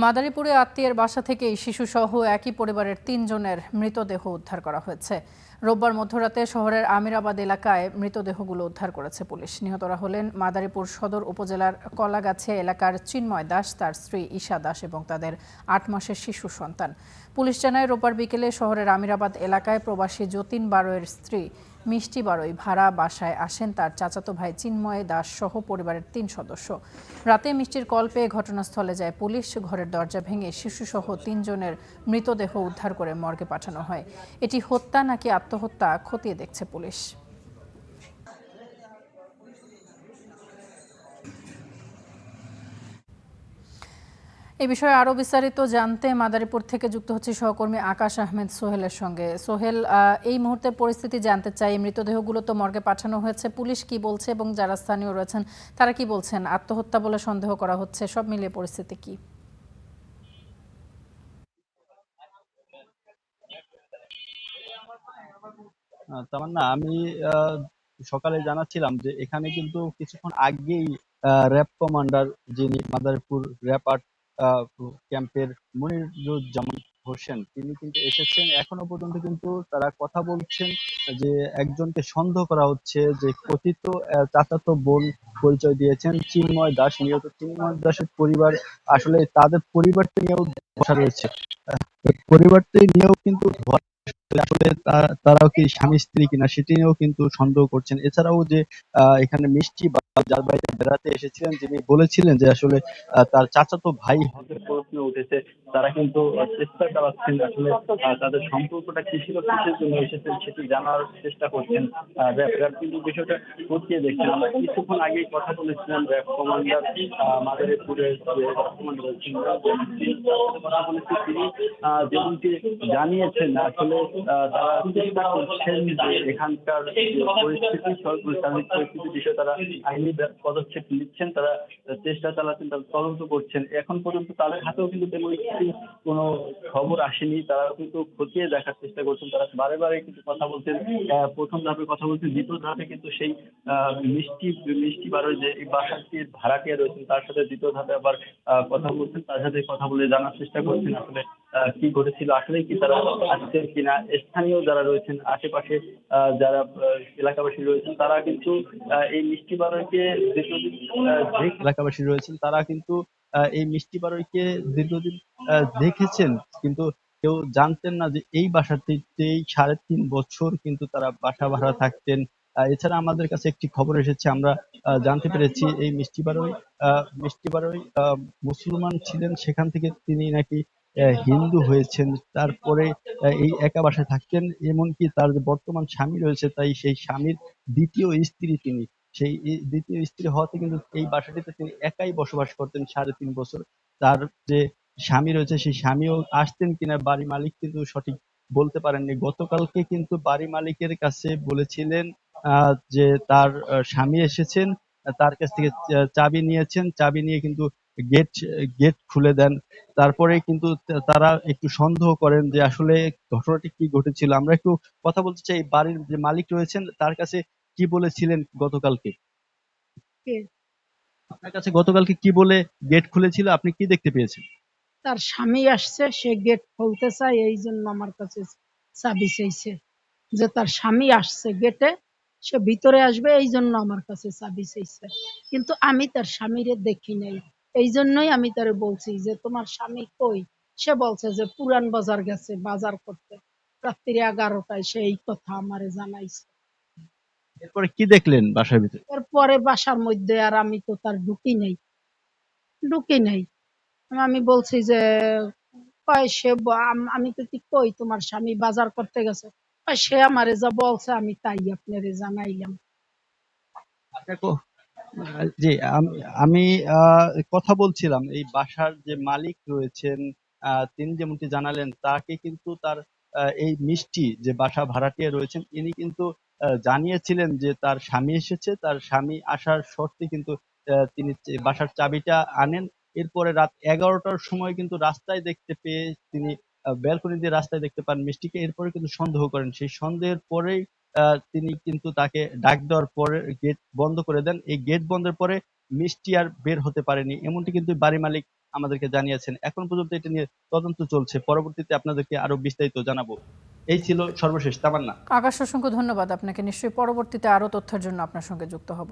মাদারীপুরে আত্মীয়ের বাসা থেকেই শিশুসহ একই পরিবারের ৩ জনের মৃতদেহ উদ্ধার করা হয়েছে। রোববার মধ্যরাতে শহরের আমিরাবাদ এলাকায় মৃতদেহগুলো উদ্ধার করেছে পুলিশ। নিহতরা হলেন মাদারীপুর সদর উপজেলার কলাগাছে এলাকার চিন্ময় দাস, তার স্ত্রী ঈশা দাস এবং তাদের ৮ মাসের শিশু সন্তান। পুলিশ জানায়, রোববার বিকেলে শহরের আমিরাবাদ এলাকায় প্রবাসী যতীন বারোয়ের স্ত্রী মিষ্টি বারোই ভাড়া বাসায় আসেন তার চাচাতো ভাই চিন্ময় দাস সহ পরিবারের ৩ সদস্য। রাতে মিষ্টির কল পেয়ে ঘটনাস্থলে যায় পুলিশ। ঘরের দরজা ভেঙে শিশুসহ ৩ জনের মৃতদেহ উদ্ধার করে মর্গে পাঠানো হয়। এটি হত্যা নাকি আত্মহত্যা খতিয়ে দেখছে পুলিশ। এই বিষয়ে আরো বিস্তারিত জানতে মাদারীপুর থেকে যুক্ত হচ্ছে সহকর্মী আকাশ আহমেদ সোহেলের সঙ্গে। সোহেল, এই মুহূর্তে পরিস্থিতি জানতে চাই। মৃতদেহগুলো তো মর্গে পাঠানো হয়েছে, পুলিশ কি বলছে এবং যারা স্থানীয় রয়েছেন তারা কি বলছেন? আত্মহত্যা বলে সন্দেহ করা হচ্ছে, সব মিলিয়ে পরিস্থিতি কি? তামান্না, আমি সকালে জানাচ্ছিলাম যে এখানে কিন্তু কিছুক্ষণ আগেই র্যাব কমান্ডার, যিনি মাদারীপুর র্যাব ৮ ক্যাম্পের মনিরুজ্জামান হোসেন, তিনি কিন্তু এসেছেন। এখনো পর্যন্ত কিন্তু তারা কথা বলছেন যে একজনকে সন্দেহ করা হচ্ছে যে কথিত চাচাতো বোন পরিচয় দিয়েছেন চিন্ময় দাস। নিহত চিন্ময় দাসের পরিবার, আসলে তাদের পরিবারকে নিয়েও বসা রয়েছে। পরিবারটি নিয়েও কিন্তু আসলে তারাও কি স্বামী স্ত্রী কিনা সেটি নিয়েও কিন্তু সন্দেহ করছেন। এছাড়াও যে এখানে মিষ্টি বা যার বাড়িতে বেড়াতে এসেছিলেন, যিনি বলেছিলেন যে আসলে তার চাচাতো ভাই হতে প্রশ্ন উঠেছে, তারা কিন্তু চেষ্টা চালাচ্ছেন আসলে তাদের সম্পর্কটা কি ছিল, কিসের জন্য এসেছেন সেটি জানার চেষ্টা করছেন। র্যাব কিন্তু বিষয়টা খতিয়ে দেখছেন। আমরা কিছুক্ষণ আগেই কথা বলেছিলাম র্যাব কমান্ডার, মাদারীপুরের যে কমান্ডার কথা বলেছি, তিনি যেমনটি জানিয়েছেন আসলে তারা চেষ্টা করছেন যে এখানকার পরিস্থিতি, সার্বিক পরিস্থিতি বিষয়ে তারা আইনি পদক্ষেপ নিচ্ছেন, তারা চেষ্টা চালাচ্ছেন, তারা তদন্ত করছেন। এখন পর্যন্ত তাদের হাতেও কিন্তু তেমন কোনো খবর আসেনি, তারা কিন্তু খতিয়ে দেখার চেষ্টা করছেন। তারা বারে বারে কিন্তু কথা বলছেন, প্রথম ধাপে কথা বলছেন, দ্বিতীয় ধাপে কিন্তু সেই মিষ্টি বারোয় যে এই বাসাটির ভাড়াটিয়া রয়েছেন তার সাথে দ্বিতীয় ধাপে আবার কথা বলছেন, তার সাথে কথা বলে জানার চেষ্টা করছেন আসলে কি ঘটেছিল, আসলে কি তারা আসছেন কিনা। স্থানীয় যারা রয়েছেন আশেপাশে, যারা এলাকাবাসী রয়েছেন, তারা কিন্তু এই মিষ্টি বারোয়কে দীর্ঘদিন এলাকাবাসী রয়েছেন, তারা কিন্তু এই মিষ্টি বারোয়কে দীর্ঘদিন দেখেছেন, কিন্তু কেউ জানতেন না যে এই বাসাটিতেই ৩.৫ বছর কিন্তু তারা বাসা ভাড়া থাকতেন। এছাড়া আমাদের কাছে একটি খবর এসেছে, আমরা জানতে পেরেছি এই মিষ্টি বারোই মুসলমান ছিলেন, সেখান থেকে তিনি নাকি হিন্দু হয়েছেন। তারপরে এই একা বাসায় থাকতেন, এমনকি তার যে বর্তমান স্বামী রয়েছে, তাই সেই স্বামীর দ্বিতীয় স্ত্রী তিনি। সেই দ্বিতীয় স্ত্রী হওয়াতে কিন্তু এই বাসাটিতে তিনি একাই বসবাস করতেন ৩.৫ বছর। তার যে স্বামী রয়েছে, সেই স্বামীও আসতেন কিনা বাড়ি মালিক কিন্তু সঠিক বলতে পারেননি। গতকালকে কিন্তু বাড়ি মালিকের কাছে বলেছিলেন যে তার স্বামী এসেছেন, তার কাছ থেকে চাবি নিয়েছেন, চাবি নিয়ে কিন্তু গেট গেট খুলে দেন। তারপরে কিন্তু তারা একটু সন্দেহ করেন যে আসলে ঘটনাটি কি ঘটেছিল। আমরা একটু কথা বলতে চাই বাড়ির যে মালিক রয়েছেন তার কাছে, কি বলেছিলেন গতকালকে? আপনার কাছে গতকালকে কি বলে গেট খুলেছিল, আপনি কি দেখতে পেয়েছেন? তার স্বামী আসছে, সে গেট খুলতে চায়, এই জন্য আমার কাছে চাবি চাইছে, যে তার স্বামী আসছে গেটে, সে ভিতরে আসবে, এই জন্য আমার কাছে চাবি চাইছে। কিন্তু আমি তার স্বামীরে দেখি নাই, এই জন্যই আমি তারে বলছি যে তোমার স্বামী কই। সে বলছে যে পুরান বাজার গেছে বাজার করতে, রাত্রি 11টায় সে এই কথা আমারে জানাইছে। এরপরে কি দেখলেন বাসার ভিতরে? এরপরে বাসার মধ্যে আর আমি তো তার ঢুকি নাই। আমি বলছি যে কয় সে আমি তো কি কই তোমার স্বামী বাজার করতে গেছে, কয় সে আমারে যা বলছে আমি তাই আপনারে জানাইলাম। আপনাকে জি, আমি কথা বলছিলাম এই বাসার যে মালিক রয়েছেন, তিনি যেমনটি জানালেন, তাকে কিন্তু তার এই মিষ্টি যে বাসা ভাড়াটিয়া রয়েছেন, ইনি কিন্তু জানিয়েছিলেন যে তার স্বামী এসেছে, তার স্বামী আসার শর্তে কিন্তু তিনি বাসার চাবিটা আনেন। এরপরে রাত 11টার সময় কিন্তু রাস্তায় দেখতে পেয়ে তিনি ব্যালকনি দিয়ে রাস্তায় দেখতে পান মিষ্টিকে। এরপরে কিন্তু সন্দেহ করেন, সেই সন্দেহের পরেই তিনি কিন্তু তাকে ডাক দেওয়ার পরে গেট বন্ধ করে দেন। এই গেট বন্ধের পরে মিষ্টি আর বের হতে পারেনি, এমনটি কিন্তু বাড়ি মালিক আমাদেরকে জানিয়েছেন। এখন পর্যন্ত এটা নিয়ে তদন্ত চলছে। পরবর্তীতে আপনাদেরকে আরো বিস্তারিত জানাবো। এই ছিল সর্বশেষ। তামান্না। আকাশ, অসংখ্য ধন্যবাদ আপনাকে। নিশ্চয়ই পরবর্তীতে আরও তথ্যের জন্য আপনার সঙ্গে যুক্ত হব।